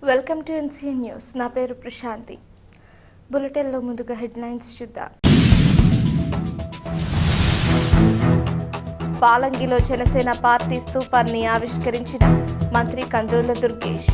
Welcome to NCN news. నా పేరు ప్రశాంతి. బులెటిన్లో ముందుగా హెడ్లైన్స్ చూద్దాం. పాలంగిలో జనసేన పార్టీ స్తూపాన్ని ఆవిష్కరించిన మంత్రి కందుల దుర్గేష్.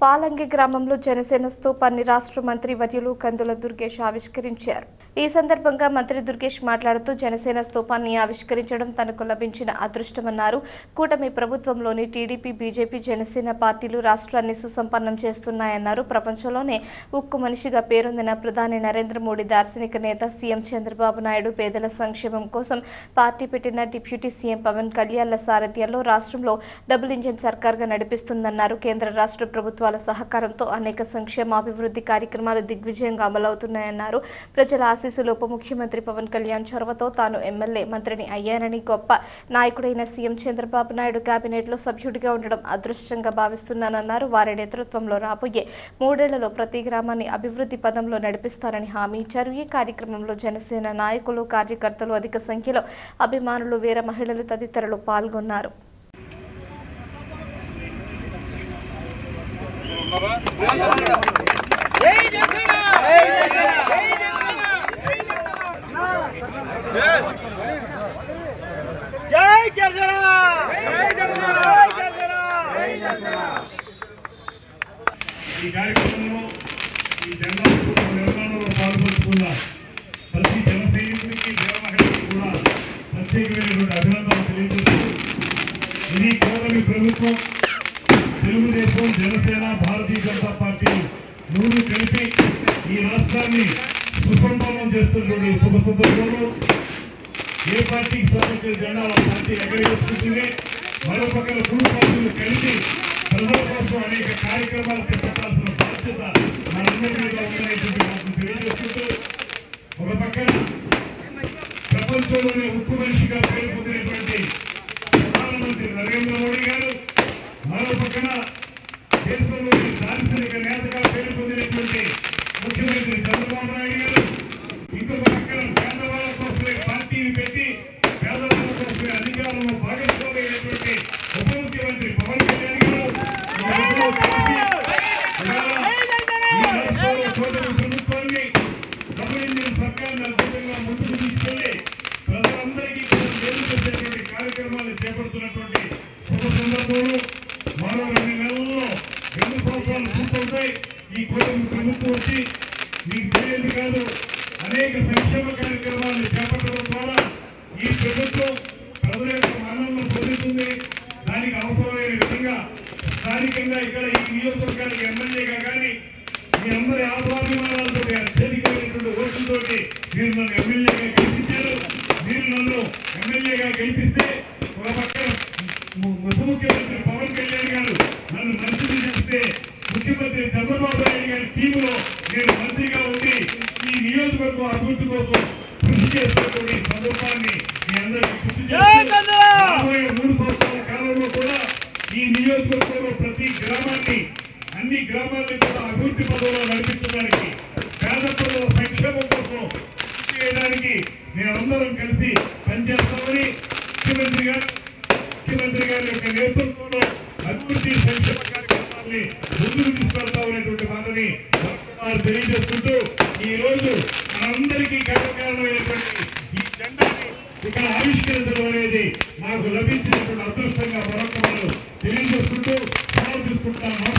పాలంగి గ్రామంలో జనసేన స్తూపాన్ని రాష్ట్ర మంత్రి వర్యులు కందుల దుర్గేష్ ఆవిష్కరించారు. ఈ సందర్భంగా మంత్రి దుర్గేష్ మాట్లాడుతూ జనసేన స్తూపాన్ని ఆవిష్కరించడం తనకు లభించిన అదృష్టమన్నారు. కూటమి ప్రభుత్వంలోని టీడీపీ, బీజేపీ, జనసేన పార్టీలు రాష్ట్రాన్ని సుసంపన్నం చేస్తున్నాయన్నారు. ప్రపంచంలోనే ఉక్కు మనిషిగా పేరొందిన ప్రధాని నరేంద్ర మోడీ, దార్శనిక నేత సీఎం చంద్రబాబు నాయుడు పేదల సంక్షేమం కోసం పార్టీ పెట్టిన డిప్యూటీ సీఎం పవన్ కళ్యాణ్ల సారథ్యంలో రాష్ట్రంలో డబుల్ ఇంజిన్ సర్కార్గా నడిపిస్తుందన్నారు. కేంద్ర రాష్ట్ర ప్రభుత్వాల సహకారంతో అనేక సంక్షేమాభివృద్ధి కార్యక్రమాలు దిగ్విజయంగా అమలవుతున్నాయన్నారు. ప్రజల ఆశీస్సులు ఉప ముఖ్యమంత్రి పవన్ కళ్యాణ్ చొరవతో తాను ఎమ్మెల్యే, మంత్రిని అయ్యానని, గొప్ప నాయకుడైన సీఎం చంద్రబాబు నాయుడు కేబినెట్లో సభ్యుడిగా ఉండడం అదృష్టంగా భావిస్తున్నానన్నారు. వారి నేతృత్వంలో రాబోయే 3 ఏళ్లలో ప్రతి గ్రామాన్ని అభివృద్ధి పదంలో నడిపిస్తారని హామీ ఇచ్చారు. ఈ కార్యక్రమంలో జనసేన నాయకులు, కార్యకర్తలు, అధిక సంఖ్యలో అభిమానులు, వీర మహిళలు తదితరులు పాల్గొన్నారు. ఈ కార్యక్రమంలో ఈ జెండా నిర్మాణంలో పాల్పంచుకున్న ప్రతి జన సైనికుడికి, దేవమహిళకి కూడా ప్రత్యేకమైనటువంటి అభినందనలు తెలియజేస్తూ, ఇది కూటమి ప్రభుత్వం, తెలుగుదేశం, జనసేన, భారతీయ జనతా పార్టీ 3 కలిపి ఈ రాష్ట్రాన్ని సుసంపన్నం చేస్తున్నటువంటి శుభ సందర్భంలో ఏ పార్టీకి సంబంధించిన జెండా ఆ పార్టీ ఎగరవేసుకుంటుంది. మరో పక్కన 3 పార్టీలు కలిసి ప్రజల కోసం అనేక కార్యక్రమాలు చేపట్టాల్సిన బాధ్యత మనందరి మీద ఉందనేటువంటి మాటను తెలియజేస్తుంటూ, ఒక పక్కన ప్రపంచంలోనే ఉక్కు మనిషిగా పేరు పొందినటువంటి ప్రధానమంత్రి నరేంద్ర మోడీ గారు, మరో పక్కన దేశంలోని దార్శనిక నేతగా పేరు పొందినటువంటి ముఖ్యమంత్రి చంద్రబాబు నాయుడు గారు, ఇంకొక పక్కన పేదవాళ్ళ కోసమే పార్టీని పెట్టి పేదవాళ్ళ కోసమే అధికారంలో భాగస్వామైనటువంటి ఉప ముఖ్యమంత్రి పవన్ కళ్యాణ్ గారు ఈ రాష్ట్రంలో కూటమి ప్రభుత్వాన్ని డబుల్ ఇంజిన్ సర్కార్ని అద్భుతంగా ముందుకు తీసుకెళ్లి ప్రజలందరికీ కూడా మేలు చేసేటువంటి కార్యక్రమాలు చేపడుతున్నటువంటి శుభ సందర్భంలో మరో 2 నెలల్లో 2 సంవత్సరాలు పూర్తవుతాయి. ఈ కూటమి ప్రభుత్వం వచ్చి మీకు తెలియదు కాదు, అనేక సంక్షేమ కార్యక్రమాలను చేపట్టడం ద్వారా ఈ ప్రభుత్వం ప్రజల యొక్క మన్ననలను పొందుతుంది. దానికి అవసరమైన విధంగా స్థానికంగా ఇక్కడ ఈ నియోజకవర్గానికి ఎమ్మెల్యేగా కానీ మీ అందరి ఆత్మాభిమానాలతో అత్యధికమైనటువంటి ఓట్లతో మీరు నన్ను ఎమ్మెల్యేగా గెలిపించారు. మీరు నన్ను ఎమ్మెల్యేగా గెలిపిస్తే ఒక పక్కన ఉప ముఖ్యమంత్రి పవన్ కళ్యాణ్ గారు నన్ను మంత్రిని చేస్తే, ముఖ్యమంత్రి చంద్రబాబు నాయుడు గారి టీములో నేను మంత్రిగా ఉండి ఈ నియోజకవర్గం అభివృద్ధి కోసం కృషి చేస్తున్నటువంటి సందర్భాన్ని మీ అందరికీ గుర్తు చేస్తూ, రాబోయే 3 సంవత్సరాల కాలంలో కూడా ఈ నియోజకవర్గంలో ప్రతి గ్రామాన్ని, అన్ని గ్రామాన్ని కూడా అభివృద్ధి పదంలో నడిపించడానికి, పేద ప్రజల సంక్షేమం కోసం చేయడానికి మేమందరం కలిసి పనిచేస్తామని ముఖ్యమంత్రి గారి యొక్క నేతృత్వంలో అభివృద్ధి సంక్షేమ కార్యక్రమాన్ని ముందుకు తీసుకెళ్తామనేటువంటి మాటని తెలియజేసుకుంటూ, ఈ రోజు మనందరికీ గర్వకారణమైనటువంటి ఈ జెండాని ఇక్కడ ఆవిష్కరించడం అనేది నాకు లభించినటువంటి అదృష్టంగా మరొక తెలియజేసుకుంటూ సెలవు తీసుకుంటాను.